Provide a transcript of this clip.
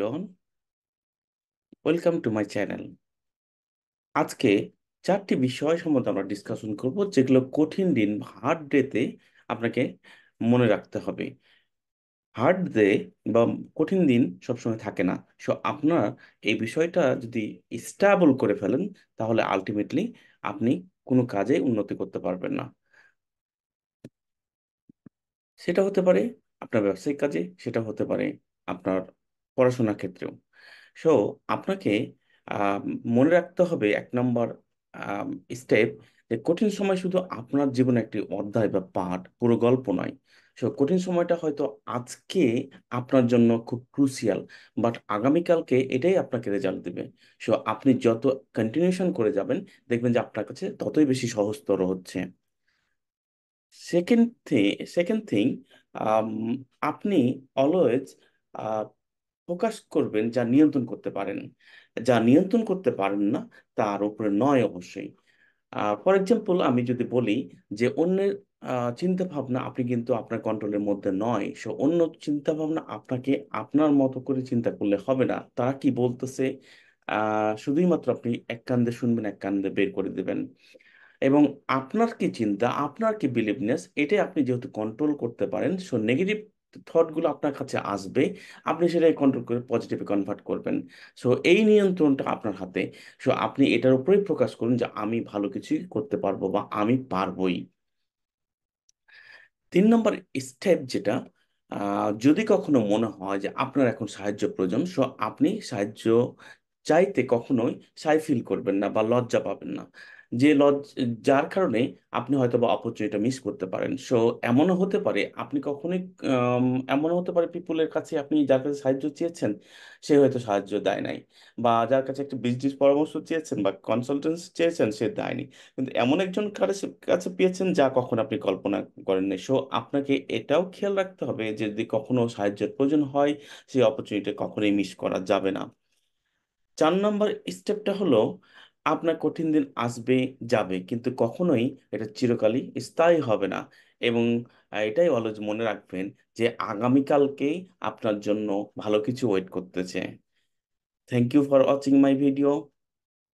everyone, welcome to my channel. আজকে চারটি বিষয় সম্বন্ধে আমরা ডিসকাশন করব, যেগুলো কঠিন দিন হার্ড ডেতে আপনাকে মনে রাখতে হবে। হার্ড ডে বা কঠিন দিন সবসময় থাকে না। সো আপনার এই বিষয়টা যদি স্টেবল করে ফেলেন, তাহলে আলটিমেটলি আপনি কোনো কাজে উন্নতি করতে পারবেন না। সেটা হতে পারে আপনার ব্যবসায়িক কাজে, সেটা হতে পারে আপনার পড়াশোনার ক্ষেত্রেও। সো আপনাকে আহ, মনে রাখতে হবে 1 নম্বর স্টেপ, যে কঠিন সময় শুধু আপনার জীবনে একটি অধ্যায় বা পাঠ, পুরো গল্প নয়। সো কঠিন সময়টা হয়তো আজকে আপনার জন্য খুব ক্রুসিয়াল, বাট আগামীকালকে এটাই আপনাকে রেজাল্ট দেবে। সো আপনি যত কন্টিনিউশন করে যাবেন, দেখবেন যে আপনার কাছে ততই বেশি সহজতর হচ্ছে। সেকেন্ড থিং সেকেন্ড থিং আপনি অলওয়েজ ফোকাস করবেন যা নিয়ন্ত্রণ করতে পারেন। যা নিয়ন্ত্রণ করতে পারেন না, তার উপরে নয় অবশ্যই। ফর এক্সাম্পল, আমি যদি বলি যে অন্যের চিন্তা ভাবনা আপনি কিন্তু আপনার কন্ট্রোলের মধ্যে নয়। সো অন্য চিন্তা ভাবনা আপনাকে আপনার মতো করে চিন্তা করলে হবে না। তারা কি বলতেছে শুধুই মাত্র আপনি এক কান্দে শুনবেন, এক কান্দে বের করে দেবেন। এবং আপনার কি চিন্তা, আপনার কি বিলিভনেস, এটাই আপনি যেহেতু কন্ট্রোল করতে পারেন, সো নেগেটিভ থটগুলো আপনার কাছে আসবে, আপনি সেটাই কন্ট্রোল করে পজিটিভে কনভার্ট করবেন। সো এই নিয়ন্ত্রণটা আপনার হাতে। সো আপনি এটার উপরেই ফোকাস করুন যে আমি ভালো কিছুই করতে পারবো বা আমি পারবোই। 3 নম্বর স্টেপ যেটা, যদি কখনো মনে হয় যে আপনার এখন সাহায্য প্রয়োজন, সো আপনি সাহায্য চাইতে কখনোই সাই ফিল করবেন না বা লজ্জা পাবেন না। যে যার কারণে আপনি হয়তো বা অপরচুনিটি মিস করতে পারেন। সো এমনও হতে পারে আপনি কখনোই এমনও হতে পারে পিপুলের কাছে আপনি যার কাছে সাহায্য চেয়েছেন, সে হয়তো সাহায্য দেয় নাই। বা যার কাছে একটা বিজনেস পরামর্শ চেয়েছেন বা কনসালটেন্সি চেয়েছেন, সে দেয়নি। কিন্তু এমন একজন কাছে কাছে পেয়েছেন যা কখনো আপনি কল্পনা করেননি। সো আপনাকে এটাও খেয়াল রাখতে হবে যে যদি কখনো সাহায্যের প্রয়োজন হয়, সেই অপরচুনিটি কখনোই মিস করা যাবে না। 4 নম্বর স্টেপটা হলো, আপনার কঠিন দিন আসবে, যাবে, কিন্তু কখনোই এটা চিরকালই স্থায়ী হবে না। এবং এটাই অলওয়েজ মনে রাখবেন যে আগামীকালকেই আপনার জন্য ভালো কিছু ওয়েট করতেছে। Thank you for watching my video.